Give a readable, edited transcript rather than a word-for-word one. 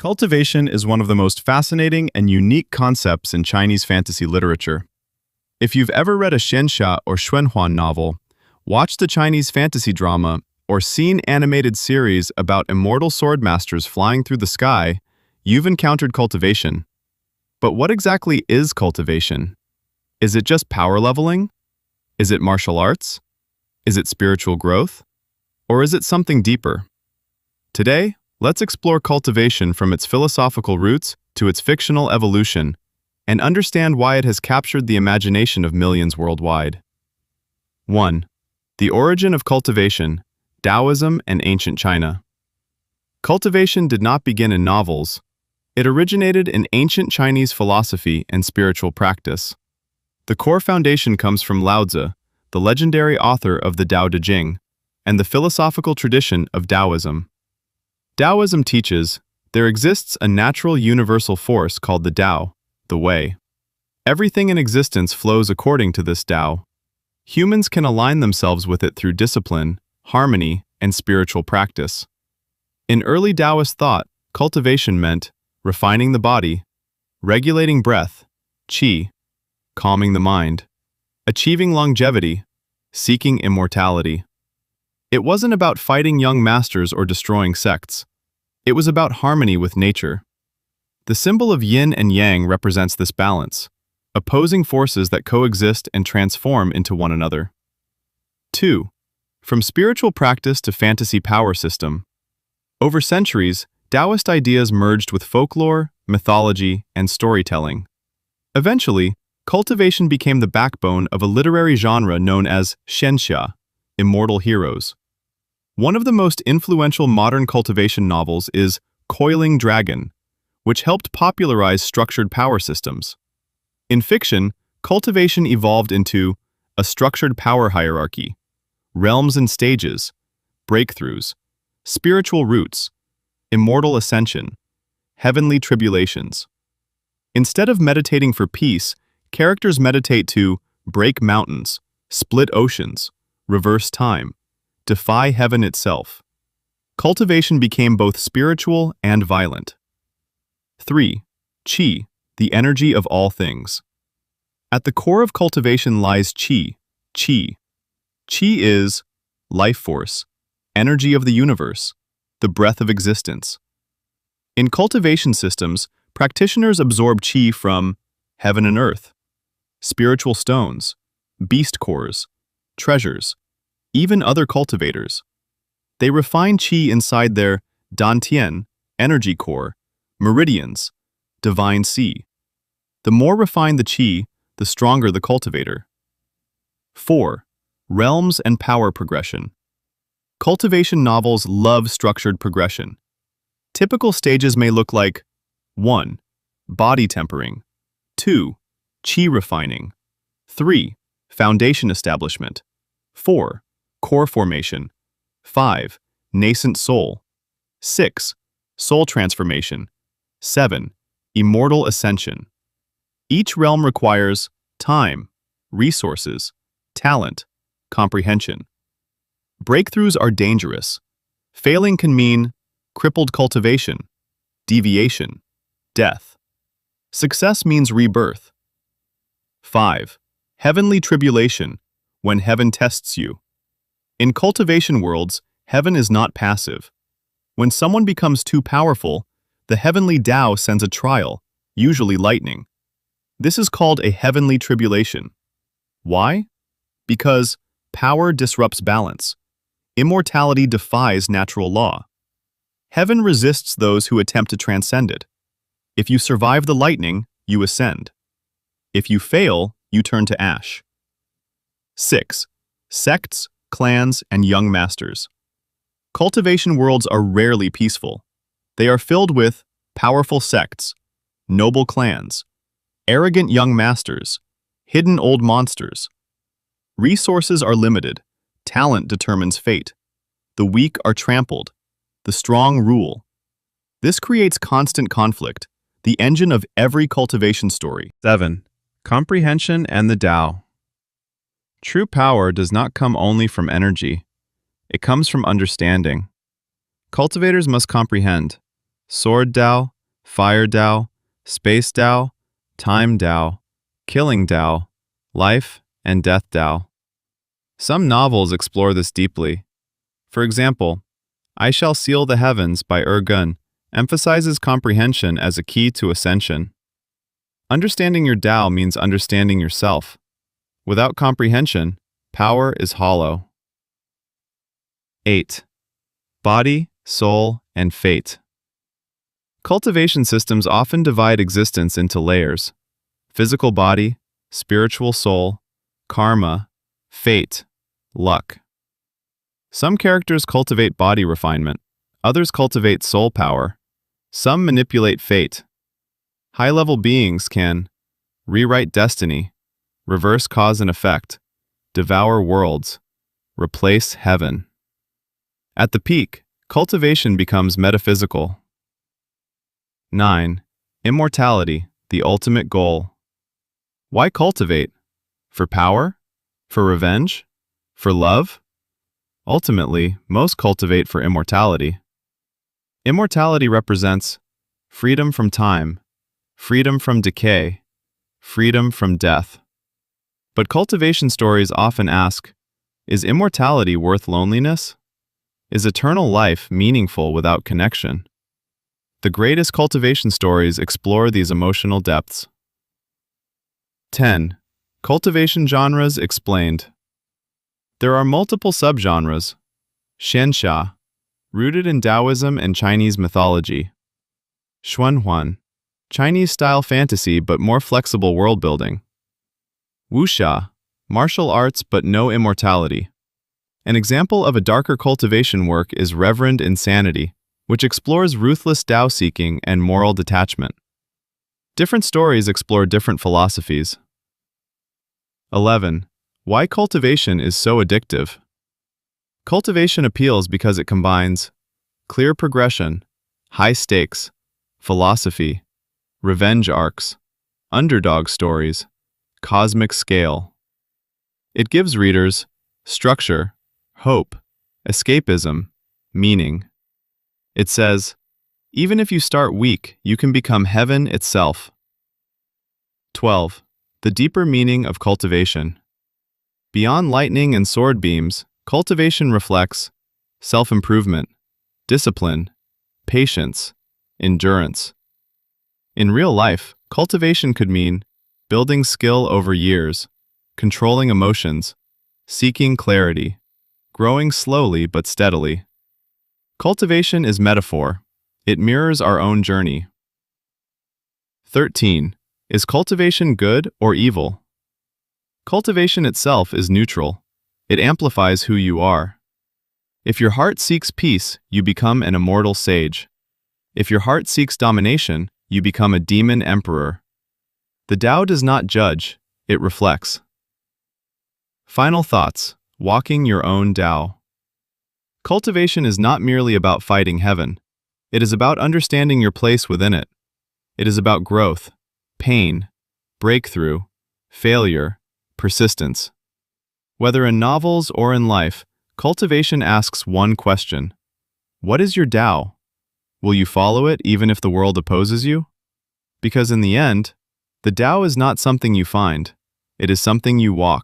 Cultivation is one of the most fascinating and unique concepts in Chinese fantasy literature. If you've ever read a xianxia or xuanhuan novel, watched the Chinese fantasy drama, or seen animated series about immortal swordmasters flying through the sky, you've encountered cultivation. But what exactly is cultivation? Is it just power leveling? Is it martial arts? Is it spiritual growth? Or is it something deeper? Today, let's explore cultivation from its philosophical roots to its fictional evolution, and understand why it has captured the imagination of millions worldwide. 1. The origin of cultivation, Taoism and ancient China. Cultivation did not begin in novels. It originated in ancient Chinese philosophy and spiritual practice. The core foundation comes from Lao Tzu, the legendary author of the Tao Te Ching, and the philosophical tradition of Taoism. Taoism teaches there exists a natural universal force called the Tao, the Way. Everything in existence flows according to this Tao. Humans can align themselves with it through discipline, harmony, and spiritual practice. In early Taoist thought, cultivation meant refining the body, regulating breath, qi, calming the mind, achieving longevity, seeking immortality. It wasn't about fighting young masters or destroying sects. It was about harmony with nature. The symbol of yin and yang represents this balance, opposing forces that coexist and transform into one another. 2. From spiritual practice to fantasy power system. Over centuries, Taoist ideas merged with folklore, mythology, and storytelling. Eventually, cultivation became the backbone of a literary genre known as xianxia, immortal heroes. One of the most influential modern cultivation novels is Coiling Dragon, which helped popularize structured power systems. In fiction, cultivation evolved into a structured power hierarchy, realms and stages, breakthroughs, spiritual roots, immortal ascension, heavenly tribulations. Instead of meditating for peace, characters meditate to break mountains, split oceans, reverse time, defy heaven itself. Cultivation became both spiritual and violent. 3. Qi, the energy of all things. At the core of cultivation lies qi, qi. Qi is life force, energy of the universe, the breath of existence. In cultivation systems, practitioners absorb qi from heaven and earth, spiritual stones, beast cores, treasures, even other cultivators. They refine qi inside their dantian, energy core, meridians, divine sea. The more refined the qi, the stronger the cultivator. 4. Realms and power progression. Cultivation novels love structured progression. Typical stages may look like 1. Body tempering, 2. Qi refining, 3. Foundation establishment, 4. Core formation, 5. Nascent soul, 6. Soul transformation, 7. Immortal ascension. Each realm requires time, resources, talent, comprehension. Breakthroughs are dangerous. Failing can mean crippled cultivation, deviation, death. Success means rebirth. 5. Heavenly tribulation, when heaven tests you. In cultivation worlds, heaven is not passive. When someone becomes too powerful, the heavenly Tao sends a trial, usually lightning. This is called a heavenly tribulation. Why? Because power disrupts balance. Immortality defies natural law. Heaven resists those who attempt to transcend it. If you survive the lightning, you ascend. If you fail, you turn to ash. 6. Sects, clans, and young masters. Cultivation worlds are rarely peaceful. They are filled with powerful sects, noble clans, arrogant young masters, hidden old monsters. Resources are limited. Talent determines fate. The weak are trampled. The strong rule. This creates constant conflict, the engine of every cultivation story. 7. Comprehension and the Tao. True power does not come only from energy. It comes from understanding. Cultivators must comprehend sword Tao, fire Dao, space Dao, time Dao, killing Dao, life and death Dao. Some novels explore this deeply. For example, I Shall Seal the Heavens by Gun emphasizes comprehension as a key to ascension. Understanding your Dao means understanding yourself. Without comprehension, power is hollow. 8. Body, soul, and fate. Cultivation systems often divide existence into layers: physical body, spiritual soul, karma, fate, luck. Some characters cultivate body refinement, others cultivate soul power, some manipulate fate. High-level beings can rewrite destiny, reverse cause and effect, devour worlds, replace heaven. At the peak, cultivation becomes metaphysical. 9. Immortality, the ultimate goal. Why cultivate? For power? For revenge? For love? Ultimately, most cultivate for immortality. Immortality represents freedom from time, freedom from decay, freedom from death. But cultivation stories often ask, is immortality worth loneliness? Is eternal life meaningful without connection? The greatest cultivation stories explore these emotional depths. 10. Cultivation genres explained. There are multiple subgenres. Xianxia, rooted in Taoism and Chinese mythology. Xuanhuan, Chinese-style fantasy but more flexible world-building. Wuxia, martial arts but no immortality. An example of a darker cultivation work is Reverend Insanity, which explores ruthless Tao-seeking and moral detachment. Different stories explore different philosophies. 11. Why cultivation is so addictive. Cultivation appeals because it combines clear progression, high stakes, philosophy, revenge arcs, underdog stories, cosmic scale. It gives readers structure, hope, escapism, meaning. It says, even if you start weak, you can become heaven itself. 12. The deeper meaning of cultivation. Beyond lightning and sword beams, cultivation reflects self-improvement, discipline, patience, endurance. In real life, cultivation could mean building skill over years, controlling emotions, seeking clarity, growing slowly but steadily. Cultivation is metaphor. It mirrors our own journey. 13. Is cultivation good or evil? Cultivation itself is neutral. It amplifies who you are. If your heart seeks peace, you become an immortal sage. If your heart seeks domination, you become a demon emperor. The Tao does not judge, it reflects. Final thoughts. Walking your own Tao. Cultivation is not merely about fighting heaven. It is about understanding your place within it. It is about growth, pain, breakthrough, failure, persistence. Whether in novels or in life, cultivation asks one question. What is your Tao? Will you follow it even if the world opposes you? Because in the end, the Tao is not something you find. It is something you walk.